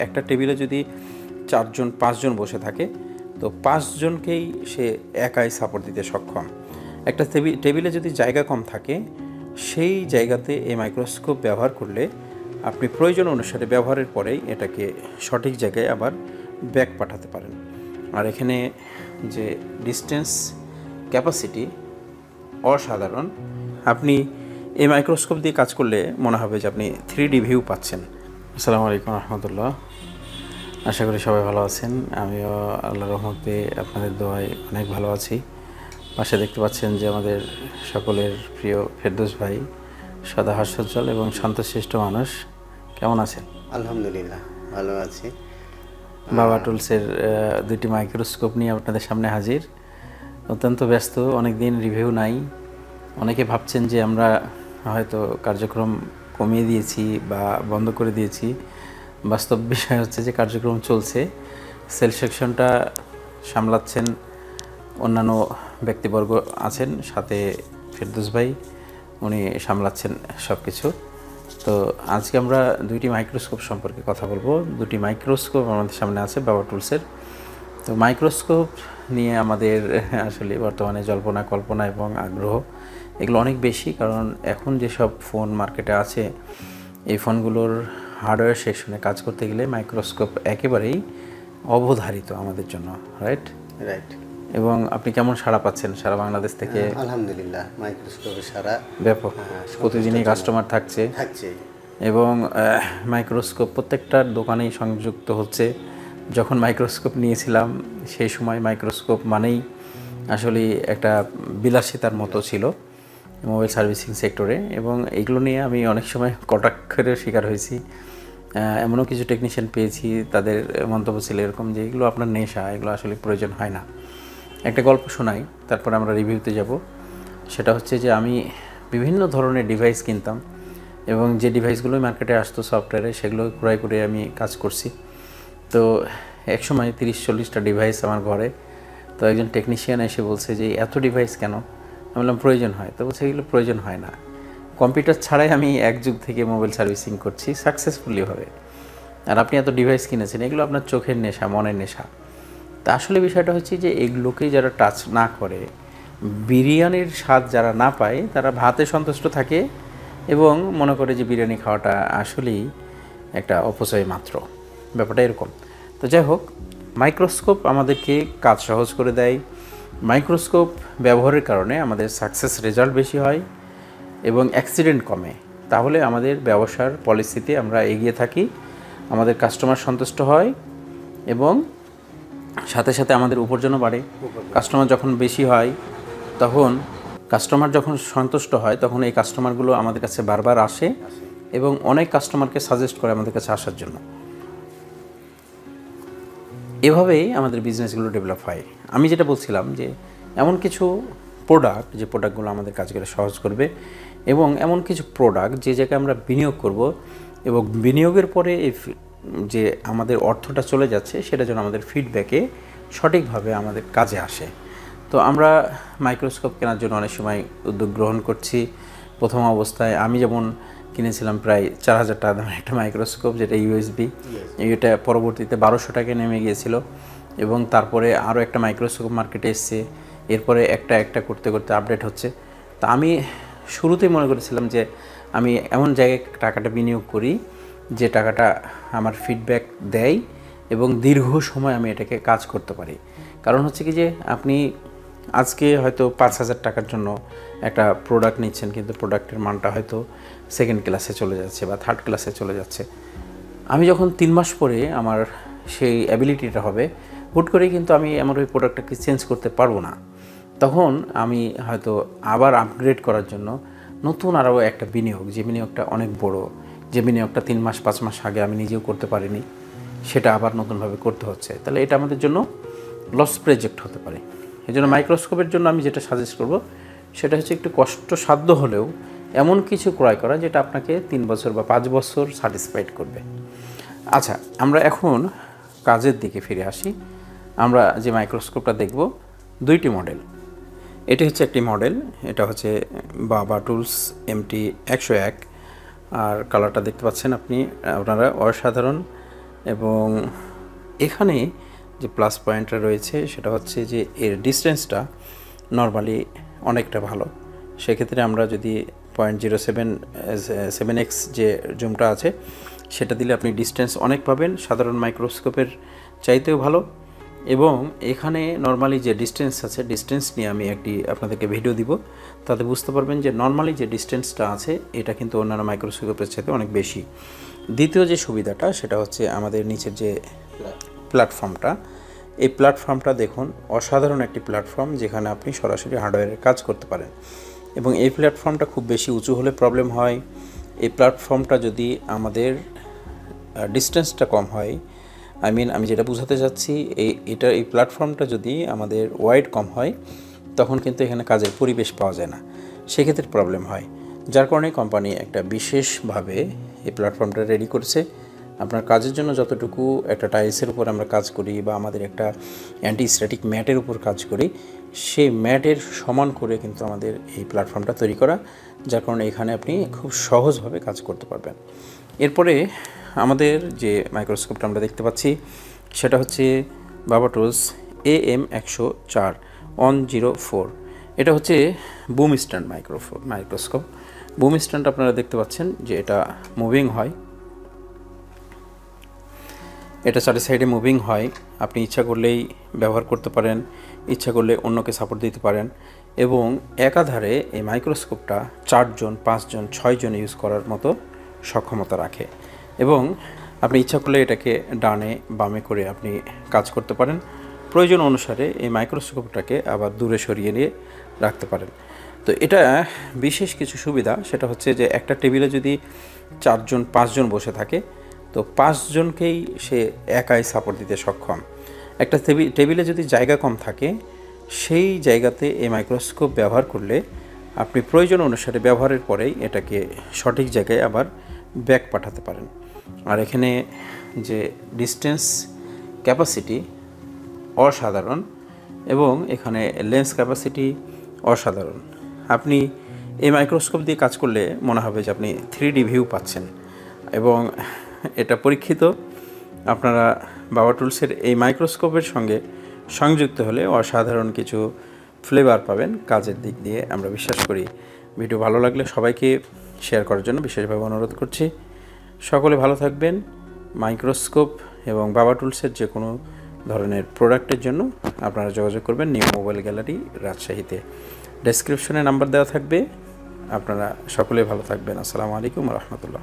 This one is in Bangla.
একটা টেবিলে যদি 4 জন 5 জন বসে থাকে তো 5 জনকেই সে একাই সাপোর্ট দিতে সক্ষম। একটা টেবিলে যদি জায়গা কম থাকে সেই জায়গাতে এই মাইক্রোস্কোপ ব্যবহার করলে আপনি প্রয়োজন অনুসারে ব্যবহারের পরেই এটাকে সঠিক জায়গায় আবার ব্যাক পাঠাতে পারেন। আর এখানে যে ডিস্টেন্স ক্যাপাসিটি অসাধারণ। আপনি এই মাইক্রোস্কোপ দিয়ে কাজ করলে মনে হবে যে আপনি 3D ভিউ পাচ্ছেন। আসসালামু আলাইকুম রহমতুল্লাহ, আশা করি সবাই ভালো আছেন। আমিও আল্লাহর রহমতে আপনাদের দোয়ায় অনেক ভালো আছি। পাশে দেখতে পাচ্ছেন যে আমাদের সকলের প্রিয় ফেরদৌস ভাই, সদা হাস্যোজ্জ্বল এবং শান্তশিষ্ট মানুষ। কেমন আছেন? আলহামদুলিল্লাহ ভালো আছি। বাবা টুলসের 2টি মাইক্রোস্কোপ নিয়ে আপনাদের সামনে হাজির। অত্যন্ত ব্যস্ত, অনেক দিন রিভিউ নাই। অনেকে ভাবছেন যে আমরা হয়তো কার্যক্রম কমিয়ে দিয়েছি বা বন্ধ করে দিয়েছি। বাস্তব বিষয় হচ্ছে যে কার্যক্রম চলছে। সেল সেকশনটা সামলাচ্ছেন অন্যান্য ব্যক্তিবর্গ আছেন, সাথে ফেরদৌস ভাই উনি সামলাচ্ছেন সব কিছু। তো আজকে আমরা 2টি মাইক্রোস্কোপ সম্পর্কে কথা বলবো। 2টি মাইক্রোস্কোপ আমাদের সামনে আছে বাবা টুলসের। তো মাইক্রোস্কোপ নিয়ে আমাদের আসলে বর্তমানে জল্পনা কল্পনা এবং আগ্রহ এগুলো অনেক বেশি, কারণ এখন যেসব ফোন মার্কেটে আছে এই ফোনগুলোর হার্ডওয়্যার সেকশনে কাজ করতে গেলে মাইক্রোস্কোপ একেবারেই অবধারিত আমাদের জন্য। রাইট। এবং আপনি কেমন সাড়া পাচ্ছেন সারা বাংলাদেশ থেকে? আলহামদুলিল্লাহ, মাইক্রোস্কোপের সাড়া ব্যাপক। প্রতিদিনই কাস্টমার থাকছে এবং মাইক্রোস্কোপ প্রত্যেকটা দোকানেই সংযুক্ত হচ্ছে। যখন মাইক্রোস্কোপ নিয়েছিলাম সেই সময় মাইক্রোস্কোপ মানেই আসলে একটা বিলাসিতার মতো ছিল মোবাইল সার্ভিসিং সেক্টরে, এবং এগুলো নিয়ে আমি অনেক সময় কটাক্ষের শিকার হয়েছি। এমনও কিছু টেকনিশিয়ান পেয়েছি, তাদের মন্তব্য ছিল এরকম যে এগুলো আপনার নেশা, এগুলো আসলে প্রয়োজন হয় না। একটা গল্প শোনাই, তারপর আমরা রিভিউতে যাব। সেটা হচ্ছে যে আমি বিভিন্ন ধরনের ডিভাইস কিনতাম এবং যে ডিভাইসগুলো মার্কেটে আসতো সফটওয়্যারে সেগুলো ক্রয় করে আমি কাজ করছি। তো একসময় 30-40টা ডিভাইস আমার ঘরে। তো একজন টেকনিশিয়ান এসে বলছে যে এত ডিভাইস কেন? আমি বললাম প্রয়োজন হয়। তো বলছে এগুলো প্রয়োজন হয় না, কম্পিউটার ছাড়াই আমি এক যুগ থেকে মোবাইল সার্ভিসিং করছি সাকসেসফুলি হবে, আর আপনি এত ডিভাইস কিনেছেন, এগুলো আপনার চোখের নেশা, মনের নেশা। তা আসলে বিষয়টা হচ্ছে যে এগুলোকে যারা টাচ না করে, বিরিয়ানির স্বাদ যারা না পায়, তারা ভাতে সন্তুষ্ট থাকে এবং মনে করে যে বিরিয়ানি খাওয়াটা আসলেই একটা অপচয় মাত্র। ব্যাপারটা এরকম। তো যাই হোক, মাইক্রোস্কোপ আমাদেরকে কাজ সহজ করে দেয়। মাইক্রোস্কোপ ব্যবহারের কারণে আমাদের সাকসেস রেজাল্ট বেশি হয় এবং অ্যাক্সিডেন্ট কমে। তাহলে আমাদের ব্যবসার পলিসিতে আমরা এগিয়ে থাকি, আমাদের কাস্টমার সন্তুষ্ট হয় এবং সাথে সাথে আমাদের উপার্জনও বাড়ে। কাস্টমার যখন বেশি হয়, তখন কাস্টমার যখন সন্তুষ্ট হয়, তখন এই কাস্টমারগুলো আমাদের কাছে বারবার আসে এবং অনেক কাস্টমারকে সাজেস্ট করে আমাদের কাছে আসার জন্য। এভাবেই আমাদের বিজনেসগুলো ডেভেলপ হয়। আমি যেটা বলছিলাম যে এমন কিছু প্রোডাক্ট, যে প্রোডাক্টগুলো আমাদের কাজগুলো সহজ করবে, এবং এমন কিছু প্রোডাক্ট যে জায়গায় আমরা বিনিয়োগ করব এবং বিনিয়োগের পরে যে আমাদের অর্থটা চলে যাচ্ছে সেটা যেন আমাদের ফিডব্যাকে সঠিকভাবে আমাদের কাজে আসে। তো আমরা মাইক্রোস্কোপ কেনার জন্য অনেক সময় উদ্যোগ গ্রহণ করছি। প্রথম অবস্থায় আমি যেমন কিনেছিলাম প্রায় 4000 টাকা দামের একটা মাইক্রোস্কোপ, যেটা ইউএসবি। এটা পরবর্তীতে 1200 টাকায় নেমে গিয়েছিল এবং তারপরে আরও একটা মাইক্রোস্কোপ মার্কেটে এসছে। এরপরে একটা করতে করতে আপডেট হচ্ছে। তা আমি শুরুতেই মনে করেছিলাম যে আমি এমন জায়গায় টাকাটা বিনিয়োগ করি যে টাকাটা আমার ফিডব্যাক দেয় এবং দীর্ঘ সময় আমি এটাকে কাজ করতে পারি। কারণ হচ্ছে কি যে আপনি আজকে হয়তো 5000 টাকার জন্য একটা প্রোডাক্ট নিচ্ছেন, কিন্তু প্রোডাক্টের মানটা হয়তো সেকেন্ড ক্লাসে চলে যাচ্ছে বা থার্ড ক্লাসে চলে যাচ্ছে। আমি যখন 3 মাস পরে আমার সেই অ্যাবিলিটিটা হবে, হুট করেই কিন্তু আমি আমার ওই প্রোডাক্টটাকে চেঞ্জ করতে পারবো না। তখন আমি হয়তো আবার আপগ্রেড করার জন্য নতুন আরও একটা বিনিয়োগ, যে বিনিয়োগটা অনেক বড়, যে বিনিয়োগটা 3 মাস 5 মাস আগে আমি নিজেও করতে পারিনি, সেটা আবার নতুনভাবে করতে হচ্ছে। তাহলে এটা আমাদের জন্য লস প্রজেক্ট হতে পারে। এই জন্য মাইক্রোস্কোপের জন্য আমি যেটা সাজেস্ট করব সেটা হচ্ছে একটু কষ্টসাধ্য হলেও এমন কিছু ক্রয় করা যেটা আপনাকে 3 বছর বা 5 বছর স্যাটিসফাইড করবে। আচ্ছা, আমরা এখন কাজের দিকে ফিরে আসি। আমরা যে মাইক্রোস্কোপটা দেখব 2টি মডেল। এটি হচ্ছে একটি মডেল, এটা হচ্ছে বাবা টুলস MT101, আর কালারটা দেখতে পাচ্ছেন আপনারা অসাধারণ এবং এখানে যে প্লাস পয়েন্টটা রয়েছে সেটা হচ্ছে যে এর ডিস্টেন্সটা নর্মালি অনেকটা ভালো। সেক্ষেত্রে আমরা যদি 0.07x যে জুমটা আছে সেটা দিলে আপনি ডিস্টেন্স অনেক পাবেন, সাধারণ মাইক্রোস্কোপের চাইতেও ভালো। এবং এখানে নর্মালি যে ডিস্টেন্স আছে, ডিস্টেন্স নিয়ে আমি একটি আপনাদেরকে ভিডিও দিব, তাতে বুঝতে পারবেন যে নর্মালি যে ডিস্টেন্সটা আছে এটা কিন্তু অন্যান্য মাইক্রোস্কোপের চাইতে অনেক বেশি। দ্বিতীয় যে সুবিধাটা সেটা হচ্ছে আমাদের নিচের যে প্ল্যাটফর্মটা, এই প্ল্যাটফর্মটা দেখুন অসাধারণ একটি প্ল্যাটফর্ম, যেখানে আপনি সরাসরি হার্ডওয়্যারের কাজ করতে পারেন। এবং এই প্ল্যাটফর্মটা খুব বেশি উঁচু হলে প্রবলেম হয়। এই প্ল্যাটফর্মটা যদি আমাদের ডিস্টেন্সটা কম হয়, আমি যেটা বোঝাতে চাচ্ছি, এই প্ল্যাটফর্মটা যদি আমাদের ওয়াইড কম হয় তখন কিন্তু এখানে কাজের পরিবেশ পাওয়া যায় না, সেক্ষেত্রে প্রবলেম হয়। যার কারণে কোম্পানি একটা বিশেষভাবে এই প্ল্যাটফর্মটা রেডি করেছে। আপনার কাজের জন্য যতটুকু একটা টাইলসের উপর আমরা কাজ করি বা আমাদের একটা অ্যান্টি স্ট্যাটিক ম্যাটের উপর কাজ করি, সেই ম্যাটের সমান করে কিন্তু আমাদের এই প্ল্যাটফর্মটা তৈরি করা, যার কারণে এখানে আপনি খুব সহজভাবে কাজ করতে পারবেন। এরপরে আমাদের যে মাইক্রোস্কোপটা আমরা দেখতে পাচ্ছি সেটা হচ্ছে বাবা টুলস AM104 104। এটা হচ্ছে broom stand microscope. Broom stand আপনারা দেখতে পাচ্ছেন যে এটা মুভিং হয়, এটা চারি সাইডে মুভিং হয়। আপনি ইচ্ছা করলেই ব্যবহার করতে পারেন, ইচ্ছা করলে অন্যকে সাপোর্ট দিতে পারেন। এবং একাধারে এই মাইক্রোস্কোপটা 4 জন 5 জন 6 জন ইউজ করার মতো সক্ষমতা রাখে। এবং আপনি ইচ্ছা করলে এটাকে ডানে বামে করে আপনি কাজ করতে পারেন। প্রয়োজন অনুসারে এই মাইক্রোস্কোপটাকে আবার দূরে সরিয়ে নিয়ে রাখতে পারেন। তো এটা বিশেষ কিছু সুবিধা, সেটা হচ্ছে যে একটা টেবিলে যদি 4 জন 5 জন বসে থাকে তো 5 জনকেই সে একাই সাপোর্ট দিতে সক্ষম। একটা টেবিলে যদি জায়গা কম থাকে, সেই জায়গাতে এই মাইক্রোস্কোপ ব্যবহার করলে আপনি প্রয়োজন অনুসারে ব্যবহারের পরেই এটাকে সঠিক জায়গায় আবার ব্যাক পাঠাতে পারেন। আর এখানে যে ডিস্টেন্স ক্যাপাসিটি অসাধারণ, এবং এখানে লেন্স ক্যাপাসিটি অসাধারণ। আপনি এই মাইক্রোস্কোপ দিয়ে কাজ করলে মনে হবে যে আপনি 3D ভিউ পাচ্ছেন। এবং এটা পরীক্ষিত, আপনারা বাবা টুলসের এই মাইক্রোস্কোপের সঙ্গে সংযুক্ত হলে অসাধারণ কিছু ফ্লেভার পাবেন কাজের দিক দিয়ে আমরা বিশ্বাস করি। ভিডিও ভালো লাগলে সবাইকে শেয়ার করার জন্য বিশেষভাবে অনুরোধ করছি। সকলে ভালো থাকবেন। মাইক্রোস্কোপ এবং বাবা টুলসের যে কোনো ধরনের প্রোডাক্টের জন্য আপনারা যোগাযোগ করবেন নিউ মোবাইল গ্যালারি রাজশাহীতে। ডেসক্রিপশনে নাম্বার দেওয়া থাকবে। আপনারা সকলে ভালো থাকবেন। আসসালামু আলাইকুম ওয়া রাহমাতুল্লাহ।